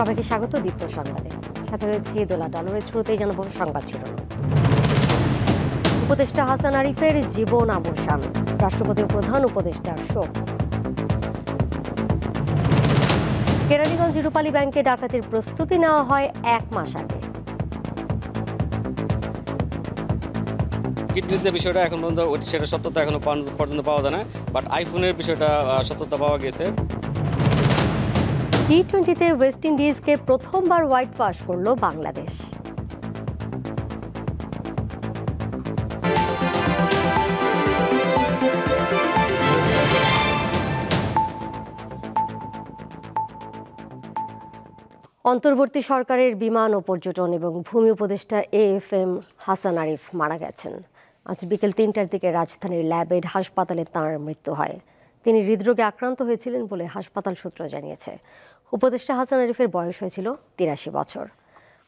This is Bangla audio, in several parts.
সবাইকে স্বাগত দীপ্ত সংবাদে। সাথে রয়েছে দোলা ডালরের শুরুতেই জানাবো সংবাদ শিরোনাম। উপদেষ্টা হাসান আরিফের জীবন অবসান, রাষ্ট্রপতি ও প্রধান উপদেষ্টার শোক। কেরানীগঞ্জ রূপালী ব্যাংকে ডাকাতির প্রস্তুতি নেওয়া হয় 1 মাস আগে। কিডনির যে বিষয়টা এখন পর্যন্ত সেটা সত্যতা এখনো পর্যন্ত পাওয়া যায় না, বাট আইফোনের বিষয়টা সত্যতা পাওয়া গেছে। টি-20তে ওয়েস্ট ইন্ডিজকে প্রথমবার হোয়াইট ওয়াশ করল বাংলাদেশ। অন্তর্বর্তী সরকারের বিমান ও পর্যটন এবং ভূমি উপদেষ্টা AFM হাসান আরিফ মারা গেছেন। আজ বিকেল 3টার দিকে রাজধানীর ল্যাবেড হাসপাতালে তাঁর মৃত্যু হয়। তিনি হৃদরোগে আক্রান্ত হয়েছিলেন বলে হাসপাতাল সূত্র জানিয়েছে। উপদেষ্টা হাসান আরিফের বয়স হয়েছিল 83 বছর।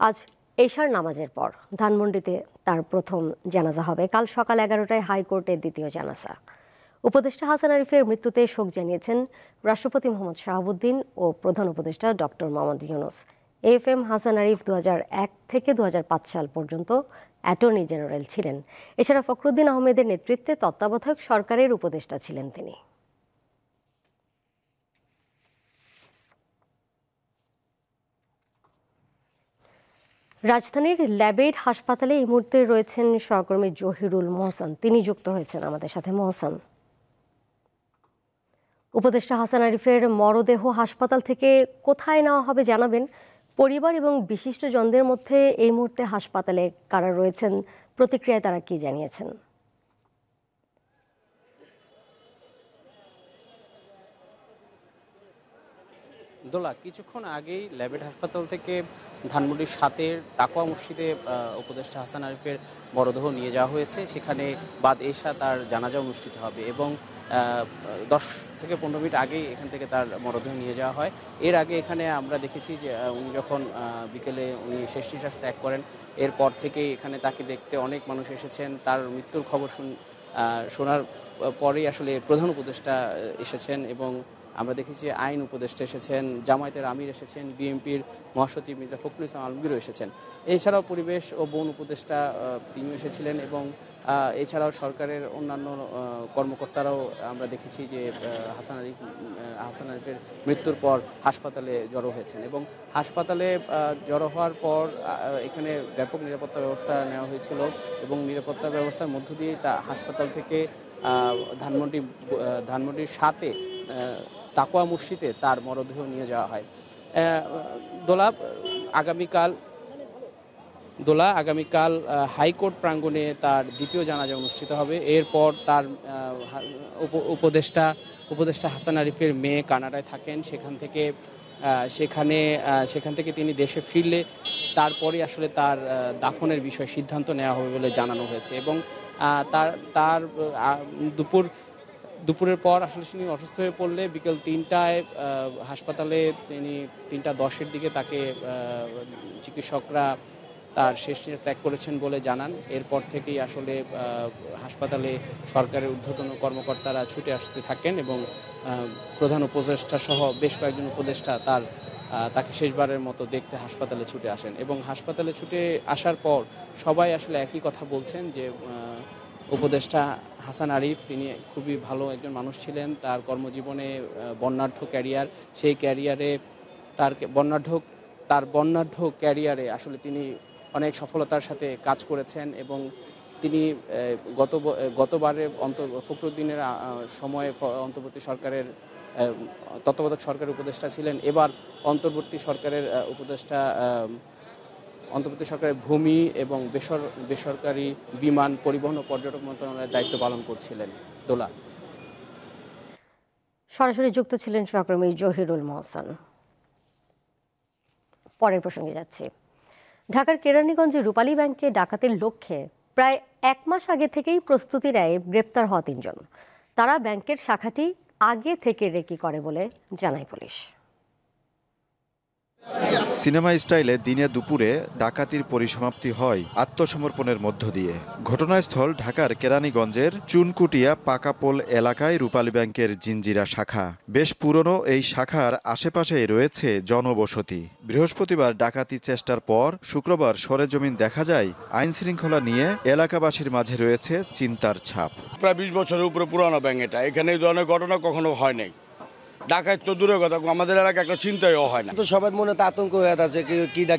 আজ এশার নামাজের পর ধানমন্ডিতে তার প্রথম জানাজা হবে। কাল সকাল 11টায় হাইকোর্টের দ্বিতীয় জানাজা। উপদেষ্টা হাসান আরিফের মৃত্যুতে শোক জানিয়েছেন রাষ্ট্রপতি মোহাম্মদ শাহাবুদ্দিন ও প্রধান উপদেষ্টা ডক্টর মোহাম্মদ ইউনূস। AFM হাসান আরিফ 2001 থেকে 2005 সাল পর্যন্ত অ্যাটর্নি জেনারেল ছিলেন। এছাড়া ফখরুদ্দিন আহমেদের নেতৃত্বে তত্ত্বাবধায়ক সরকারের উপদেষ্টা ছিলেন তিনি। রাজধানীর ল্যাবেড হাসপাতালে এই মুহূর্তে রয়েছেন সহকর্মী জহিরুল মোহসেন। তিনি যুক্ত হয়েছেন আমাদের সাথে। মোহসেন, উপদেষ্টা হাসান আরিফের মরদেহ হাসপাতাল থেকে কোথায় নেওয়া হবে জানাবেন। পরিবার এবং বিশিষ্টজনদের মধ্যে এই মুহূর্তে হাসপাতালে কারা রয়েছেন, প্রতিক্রিয়ায় তারা কি জানিয়েছেন? দোলা, কিছুক্ষণ আগেই ল্যাবেড হাসপাতাল থেকে ধানমন্ডির সাতের তাকওয়া মসজিদে উপদেষ্টা হাসান আরিফের মরদেহ নিয়ে যাওয়া হয়েছে। সেখানে বাদ এশা তার জানাজা অনুষ্ঠিত হবে এবং 10 থেকে 15 মিনিট আগেই এখান থেকে তার মরদেহ নিয়ে যাওয়া হয়। এর আগে এখানে আমরা দেখেছি যে উনি যখন বিকেলে উনি শেষ নিঃশ্বাস ত্যাগ করেন, এরপর থেকেই এখানে তাকে দেখতে অনেক মানুষ এসেছেন। তার মৃত্যুর খবর শোনার পরেই আসলে প্রধান উপদেষ্টা এসেছেন এবং আমরা দেখেছি আইন উপদেষ্টা এসেছেন, জামায়াতের আমির এসেছেন, বিএনপির মহাসচিব মির্জা ফখরুল ইসলাম আলমগীরও এসেছেন। এছাড়াও পরিবেশ ও বন উপদেষ্টা তিনিও এসেছিলেন এবং এছাড়াও সরকারের অন্যান্য কর্মকর্তারাও আমরা দেখেছি যে হাসান আরিফের মৃত্যুর পর হাসপাতালে জড়ো হয়েছেন এবং হাসপাতালে জড়ো হওয়ার পর এখানে ব্যাপক নিরাপত্তা ব্যবস্থা নেওয়া হয়েছিল এবং নিরাপত্তা ব্যবস্থার মধ্য দিয়ে তা হাসপাতাল থেকে ধানমন্ডির সাথে তাকওয়া মসজিদে তার মরদেহ নিয়ে যাওয়া হয়। আগামীকাল হাইকোর্ট প্রাঙ্গণে তার দ্বিতীয় জানাজা অনুষ্ঠিত হবে। এরপর তার উপদেষ্টা হাসান আরিফের মেয়ে কানাডায় থাকেন, সেখান থেকে তিনি দেশে ফিরলে তারপরে আসলে তার দাফনের বিষয়ে সিদ্ধান্ত নেওয়া হবে বলে জানানো হয়েছে এবং তার দুপুরের পর আসলে তিনি অসুস্থ হয়ে পড়লে বিকেল 3টায় হাসপাতালে তিনি 3:10-এর দিকে তাকে চিকিৎসকরা তার শেষ নিঃশ্বাস ত্যাগ করেছেন বলে জানান। এরপর থেকেই আসলে হাসপাতালে সরকারের ঊর্ধ্বতন কর্মকর্তারা ছুটে আসতে থাকেন এবং প্রধান উপদেষ্টা সহ বেশ কয়েকজন উপদেষ্টা তাকে শেষবারের মতো দেখতে হাসপাতালে ছুটে আসেন এবং হাসপাতালে ছুটে আসার পর সবাই আসলে একই কথা বলছেন যে উপদেষ্টা হাসান আরিফ তিনি খুবই ভালো একজন মানুষ ছিলেন। তার কর্মজীবনে বর্ণাঢ্য ক্যারিয়ার, সেই ক্যারিয়ারে তার বর্ণাঢ্য ক্যারিয়ারে আসলে তিনি অনেক সফলতার সাথে কাজ করেছেন এবং তিনি গতবারে ফখরুদ্দিনের সময়ে তত্ত্বাবধায়ক সরকারের উপদেষ্টা ছিলেন। এবার অন্তর্বর্তী সরকারের ভূমি এবং বেসরকারি বিমান পরিবহন ও পর্যটন মন্ত্রণালয়ের দায়িত্ব পালন করছিলেন। দোলা, সরাসরি যুক্ত ছিলেন সহকর্মী জহিরুল মোহসেন। পরের প্রসঙ্গে যাচ্ছি। ঢাকার কেরানীগঞ্জে রূপালী ব্যাংকে ডাকাতির লক্ষ্যে প্রায় 1 মাস আগে থেকেই প্রস্তুতি নেয় গ্রেপ্তার হওয়া 3 জন। তারা ব্যাংকের শাখাটি আগে থেকে রেকি করে বলে জানায় পুলিশ। সিনেমা স্টাইলে দিনে দুপুরে ডাকাতির পরিসমাপ্তি হয় আত্মসমর্পণের মধ্য দিয়ে। ঘটনাস্থল ঢাকার কেরানীগঞ্জের চুনকুটিয়া পাকাপোল এলাকায় রূপালী ব্যাংকের জিঞ্জিরা শাখা। বেশ পুরনো এই শাখার আশেপাশেই রয়েছে জনবসতি। বৃহস্পতিবার ডাকাতি চেষ্টার পর শুক্রবার সরেজমিন দেখা যায় আইনশৃঙ্খলা নিয়ে এলাকাবাসীর মাঝে রয়েছে চিন্তার ছাপ। প্রায় 20 বছরের উপরে পুরানো ব্যাংক এটা, এখানে এই ধরনের ঘটনা কখনো হয় নাই। ডাকাত তো দূরের কথা, আমাদের এলাকায় একটা চিন্তাও হয় না। তো সবার মনে তো আতঙ্ক হয়ে আছে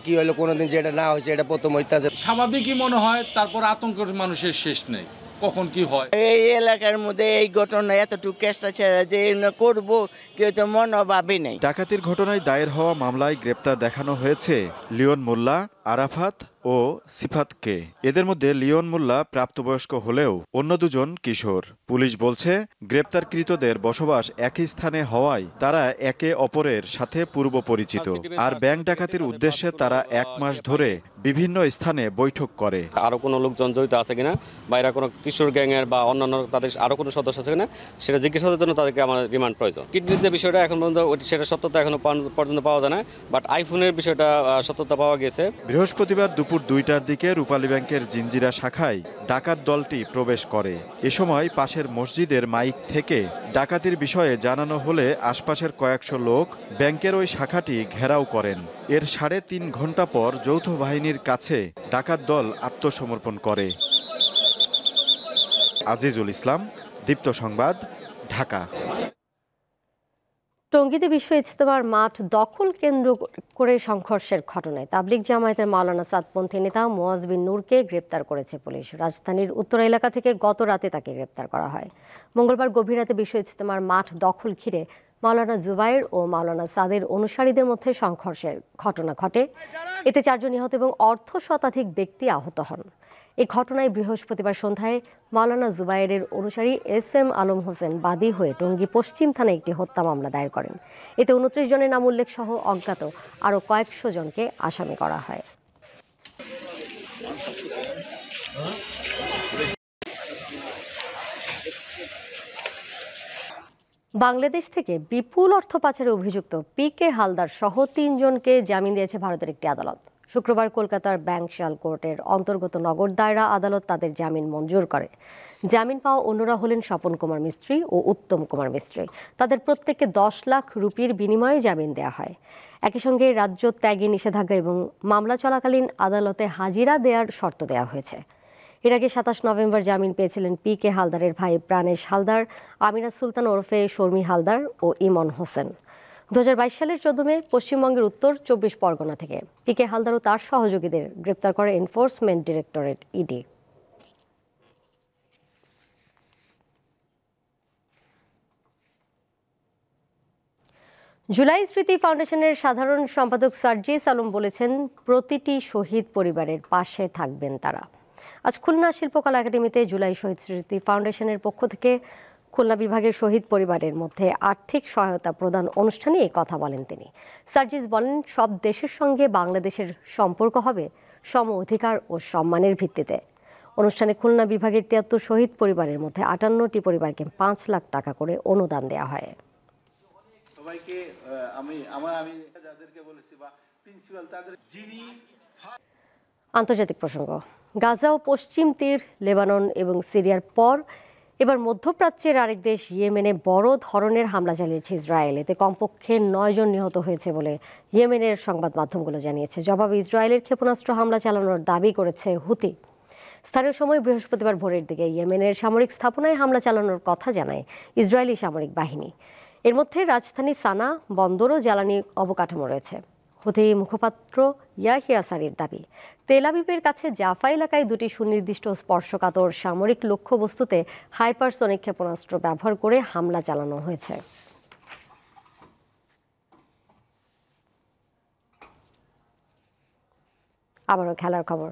কি হলো, কোনোদিন যেটা না হয়েছে এটা প্রথম হইতাছে। স্বাভাবিকই মনে হয়, তারপর আতঙ্কের মানুষের শেষ নেই, কখন কি হয়। এই এলাকার মধ্যে এই ঘটনা এতটুকু চেষ্টা ছেড়ে যে করবো কেউ তো মনোভাবই নেই। ডাকাতির ঘটনায় দায়ের হওয়া মামলায় গ্রেপ্তার দেখানো হয়েছে লিওন মোল্লা, আরাফাত ও সিফাতকে। এদের মধ্যে লিওন মোল্লা প্রাপ্তবয়স্ক হলেও অন্য দুজন কিশোর। পুলিশ বলছে গ্রেপ্তারকৃতদের বসবাস একই স্থানে হওয়ায় তারা একে অপরের সাথে পূর্ব পরিচিত। আর ব্যাংক ডাকাতির উদ্দেশ্যে তারা 1 মাস ধরে বিভিন্ন স্থানে বৈঠক করে। আরো কোনো লোকজন জড়িত আছে কিনা, বা এরা কোনো কিশোর গ্যাংয়ের বা অন্যান্য তাদের আরো কোনো সদস্য আছে কিনা সেটা জিজ্ঞেস করার জন্য তাদেরকে আমার রিমান্ড প্রয়োজন। কিডনির যে বিষয়টা এখন পর্যন্ত সেটা সত্যতা এখনো পর্যন্ত পাওয়া যায় না, বাট আইফোনের বিষয়টা সত্যতা পাওয়া গেছে। বৃহস্পতিবার দুপুর 2টার দিকে রূপালী ব্যাংকের জিঞ্জিরা শাখায় ডাকাত দলটি প্রবেশ করে। এ সময় পাশের মসজিদের মাইক থেকে ডাকাতির বিষয়ে জানানো হলে আশপাশের কয়েকশো লোক ব্যাংকের ওই শাখাটি ঘেরাও করেন। এর 3.5 ঘন্টা পর যৌথ বাহিনীর কাছে ডাকাত দল আত্মসমর্পণ করে। আজিজুল ইসলাম, দীপ্ত সংবাদ, ঢাকা। টঙ্গীতে বিশ্ব ইজতেমার মাঠ দখল কেন্দ্র করে সংঘর্ষের ঘটনায় তাবলিগ জামায়াতের মাওলানা সাদপন্থী নেতা মুয়াজ বিন নূরকে গ্রেপ্তার করেছে পুলিশ। রাজধানীর উত্তর এলাকা থেকে গত রাতে তাকে গ্রেপ্তার করা হয়। মঙ্গলবার গভীর রাতে বিশ্ব ইজতেমার মাঠ দখল ঘিরে মাওলানা জুবায়ের ও মাওলানা সাদের অনুসারীদের মধ্যে সংঘর্ষের ঘটনা ঘটে। এতে 4 জন নিহত এবং অর্ধশতাধিক ব্যক্তি আহত হন। এই ঘটনায় বৃহস্পতিবার সন্ধ্যায় মাওলানা জুবায়েরের অনুসারী SM আলম হোসেন বাদী হয়ে টঙ্গী পশ্চিম থানায় একটি হত্যা মামলা দায়ের করেন। এতে 29 জনের নাম উল্লেখ সহ অজ্ঞাত আরও কয়েকশো জনকে আসামি করা হয়। বাংলাদেশ থেকে বিপুল অর্থ পাচারে অভিযুক্ত PK হালদার সহ 3 জনকে জামিন দিয়েছে ভারতের একটি আদালত। শুক্রবার কলকাতার ব্যাংকশাল কোর্টের অন্তর্গত নগর দায়রা আদালত তাদের জামিন মঞ্জুর করে। জামিন পাওয়া অন্যরা হলেন স্বপন কুমার মিস্ত্রি ও উত্তম কুমার মিস্ত্রি। তাদের প্রত্যেককে 10 লাখ রুপির বিনিময়ে জামিন দেওয়া হয়। একই সঙ্গে রাজ্য ত্যাগে নিষেধাজ্ঞা এবং মামলা চলাকালীন আদালতে হাজিরা দেওয়ার শর্ত দেওয়া হয়েছে। এর আগে 27 নভেম্বর জামিন পেয়েছিলেন PK হালদারের ভাই প্রাণেশ হালদার, আমিনা সুলতান ওরফে শর্মী হালদার ও ইমন হোসেন। 2022 সালের 14 মে পশ্চিমবঙ্গের উত্তর 24 পরগনা থেকে PK হালদার ও তার সহযোগীদের গ্রেপ্তার করে এনফোর্সমেন্ট ডিরেক্টরেট ED। জুলাই স্মৃতি ফাউন্ডেশনের সাধারণ সম্পাদক সার্জিস আলম বলেছেন, প্রতিটি শহীদ পরিবারের পাশে থাকবেন তারা। আজ খুলনা শিল্পকলা একাডেমিতে জুলাই শহীদ স্মৃতি ফাউন্ডেশনের পক্ষ থেকে খুলনা বিভাগের শহীদ পরিবারের মধ্যে আর্থিক সহায়তা প্রদান অনুষ্ঠানে এই কথা বলেন তিনি। সার্জিস বলেন, সব দেশের সঙ্গে বাংলাদেশের সম্পর্ক হবে সম অধিকার ও সম্মানের ভিত্তিতে। অনুষ্ঠানে খুলনা বিভাগের 73 শহীদ পরিবারের মধ্যে 58টি পরিবারকে 5 লাখ টাকা করে অনুদান দেওয়া হয়। আন্তর্জাতিক প্রসঙ্গ। গাজা ও পশ্চিম তীর, লেবানন এবং সিরিয়ার পর এবার মধ্যপ্রাচ্যের আরেক দেশ ইয়েমেনে বড় ধরনের হামলা চালিয়েছে ইসরায়েল। এতে কমপক্ষে 9 জন নিহত হয়েছে বলে ইয়েমেনের সংবাদ মাধ্যমগুলো জানিয়েছে। জবাবে ইসরায়েলের ক্ষেপণাস্ত্র হামলা চালানোর দাবি করেছে হুতি। স্থানীয় সময় বৃহস্পতিবার ভোরের দিকে ইয়েমেনের সামরিক স্থাপনায় হামলা চালানোর কথা জানায় ইসরায়েলি সামরিক বাহিনী। এর মধ্যে রাজধানী সানা, বন্দর ও জ্বালানি অবকাঠামো রয়েছে। হুতি মুখপাত্র ইয়াহিয়া সারির দাবি, তেল আবিবের কাছে জাফা এলাকায় 2টি সুনির্দিষ্ট স্পর্শকাতর সামরিক লক্ষ্যবস্তুতে হাইপারসনিক ক্ষেপণাস্ত্র ব্যবহার করে হামলা চালানো হয়েছে। আবারও খেলার খবর।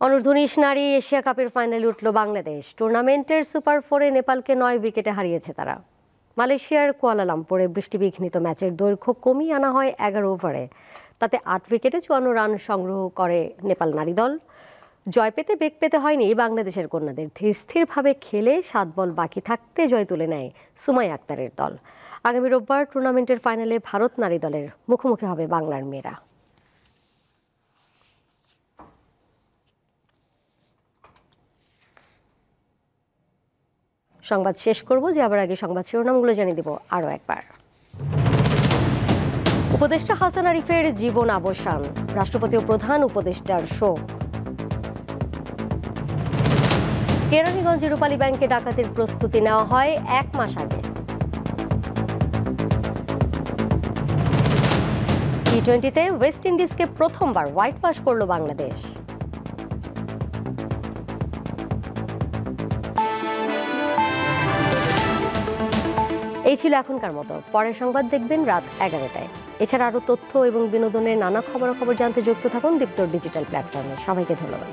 অনূর্ধ্ব-19 নারী এশিয়া কাপের ফাইনালে উঠল বাংলাদেশ। টুর্নামেন্টের সুপার 4-এ নেপালকে 9 উইকেটে হারিয়েছে তারা। মালয়েশিয়ার কুয়ালালামপুরে বৃষ্টিবিঘ্নিত ম্যাচের দৈর্ঘ্য কমিয়ে আনা হয় 11 ওভারে। তাতে 8 উইকেটে 54 রান সংগ্রহ করে নেপাল নারী দল। জয় পেতে বেগ পেতে হয়নি বাংলাদেশের কন্যাদের। ধীরস্থিরভাবে খেলে 7 বল বাকি থাকতে জয় তুলে নেয় সুমাইয়া আক্তারের দল। আগামী রোববার টুর্নামেন্টের ফাইনালে ভারত নারী দলের মুখোমুখি হবে বাংলার মেয়েরা। সংবাদ শেষ করব, যে আবার আগে সংবাদ শিরোনামগুলো জানিয়ে দেব আরও একবার। উপদেষ্টা হাসান আরিফের জীবন অবসান, রাষ্ট্রপতি ও প্রধান উপদেষ্টার শোক। কেরানীগঞ্জে রূপালী ব্যাংকে ডাকাতির প্রস্তুতি নেওয়া হয় 1 মাস আগে। টি-20তে ওয়েস্ট ইন্ডিজকে প্রথমবার হোয়াইট ওয়াশ করল বাংলাদেশ। এই ছিল এখনকার মতো। পরের সংবাদ দেখবেন রাত 11টায়। এছাড়া আরও তথ্য এবং বিনোদনের নানা খবরাখবর জানতে যুক্ত থাকুন দীপ্তর ডিজিটাল প্ল্যাটফর্মে। সবাইকে ধন্যবাদ।